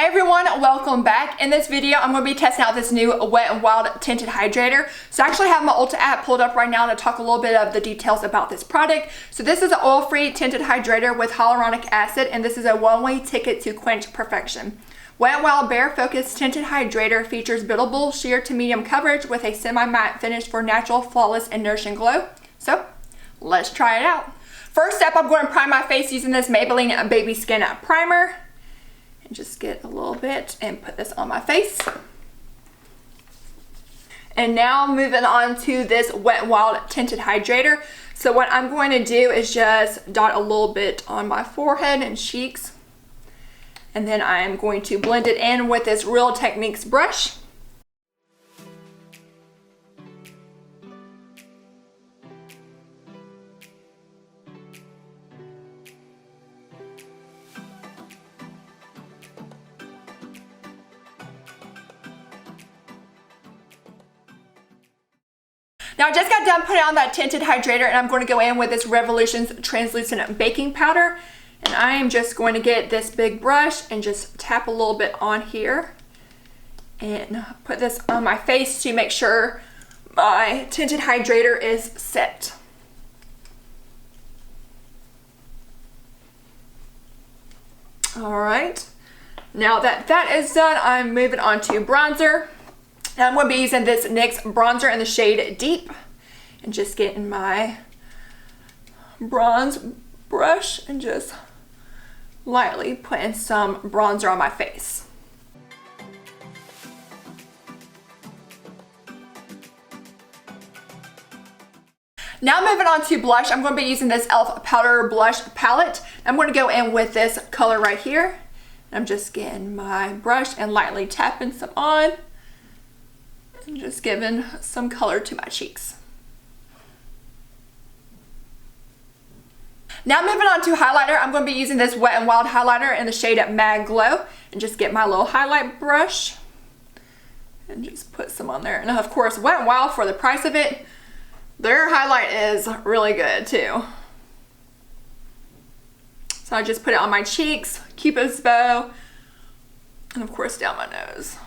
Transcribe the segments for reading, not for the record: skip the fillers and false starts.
Hey everyone, welcome back. In this video, I'm going to be testing out this new Wet n Wild Tinted Hydrator. So I actually have my Ulta app pulled up right now to talk a little bit of the details about this product. So this is an oil-free tinted hydrator with hyaluronic acid, and this is a one-way ticket to quench perfection. Wet n Wild Bare Focus Tinted Hydrator features buildable sheer to medium coverage with a semi-matte finish for natural, flawless, and nourishing glow. So let's try it out. First step, I'm going to prime my face using this Maybelline Baby Skin Primer. And just get a little bit and put this on my face. And now moving on to this Wet n Wild Tinted Hydrator. So what I'm going to do is just dot a little bit on my forehead and cheeks. And then I'm going to blend it in with this Real Techniques brush. Now I just got done putting on that tinted hydrator, and I'm going to go in with this Revolution's translucent baking powder. And I am just going to get this big brush and just tap a little bit on here and put this on my face to make sure my tinted hydrator is set. All right, now that that is done, I'm moving on to bronzer. Now I'm going to be using this NYX bronzer in the shade Deep, and just getting my bronze brush and just lightly putting some bronzer on my face. Now moving on to blush, I'm going to be using this e.l.f. Powder Blush Palette. I'm going to go in with this color right here. I'm just getting my brush and lightly tapping some on. And just giving some color to my cheeks. Now moving on to highlighter, I'm going to be using this Wet n Wild highlighter in the shade Mag Glow, and just get my little highlight brush and just put some on there. And of course, Wet n Wild, for the price of it, their highlight is really good too. So I just put it on my cheeks, Cupid's bow, and of course down my nose.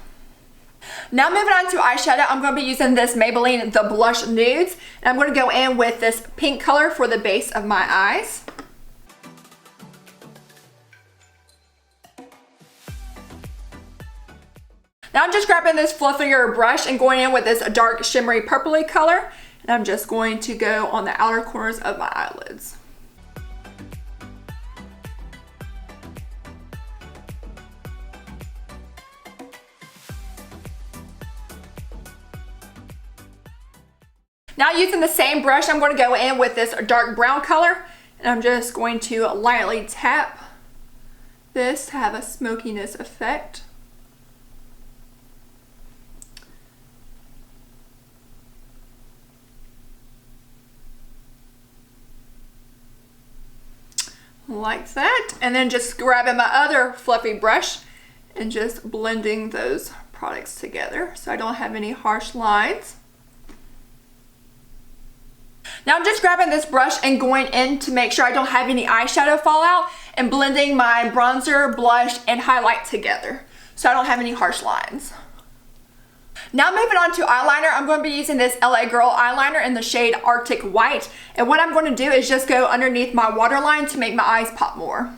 Now moving on to eyeshadow, I'm going to be using this Maybelline The Blush Nudes, and I'm going to go in with this pink color for the base of my eyes. Now I'm just grabbing this fluffier brush and going in with this dark shimmery purpley color, and I'm just going to go on the outer corners of my eyelids. Now using the same brush, I'm going to go in with this dark brown color, and I'm just going to lightly tap this to have a smokiness effect. Like that. And then just grabbing my other fluffy brush and just blending those products together so I don't have any harsh lines. Now I'm just grabbing this brush and going in to make sure I don't have any eyeshadow fallout, and blending my bronzer, blush, and highlight together so I don't have any harsh lines. Now moving on to eyeliner, I'm going to be using this LA Girl eyeliner in the shade Arctic White, and what I'm going to do is just go underneath my waterline to make my eyes pop more.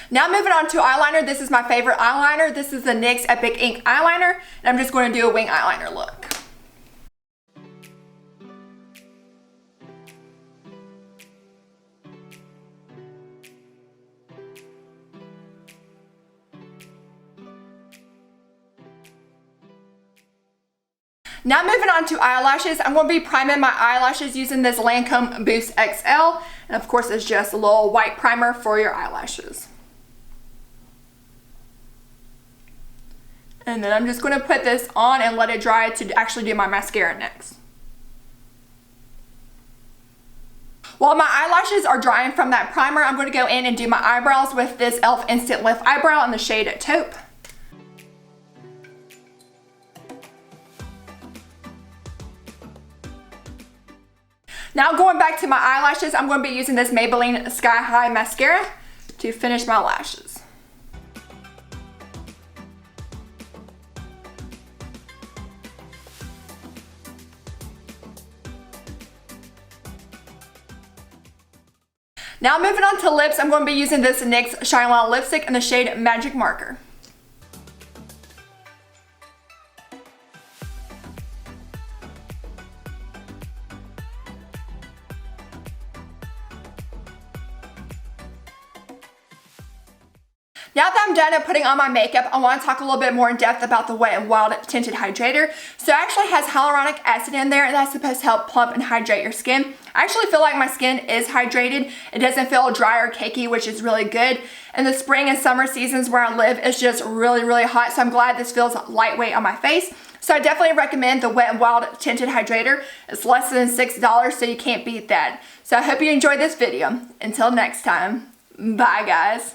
Now moving on to eyeliner, this is my favorite eyeliner. This is the NYX Epic Ink eyeliner, and I'm just going to do a wing eyeliner look. Now moving on to eyelashes, I'm going to be priming my eyelashes using this Lancome Boost XL, and of course it's just a little white primer for your eyelashes. And then I'm just going to put this on and let it dry to actually do my mascara next. While my eyelashes are drying from that primer, I'm going to go in and do my eyebrows with this e.l.f. Instant Lift Eyebrow in the shade Taupe. Now going back to my eyelashes, I'm going to be using this Maybelline Sky High mascara to finish my lashes. Now moving on to lips, I'm going to be using this NYX Shine On lipstick in the shade Magic Marker. Now that I'm done putting on my makeup, I want to talk a little bit more in depth about the Wet n Wild Tinted Hydrator. So it actually has hyaluronic acid in there, and that's supposed to help plump and hydrate your skin. I actually feel like my skin is hydrated. It doesn't feel dry or cakey, which is really good. In the spring and summer seasons where I live, it's just really, really hot, so I'm glad this feels lightweight on my face. So I definitely recommend the Wet n Wild Tinted Hydrator. It's less than $6, so you can't beat that. So I hope you enjoyed this video. Until next time, bye guys.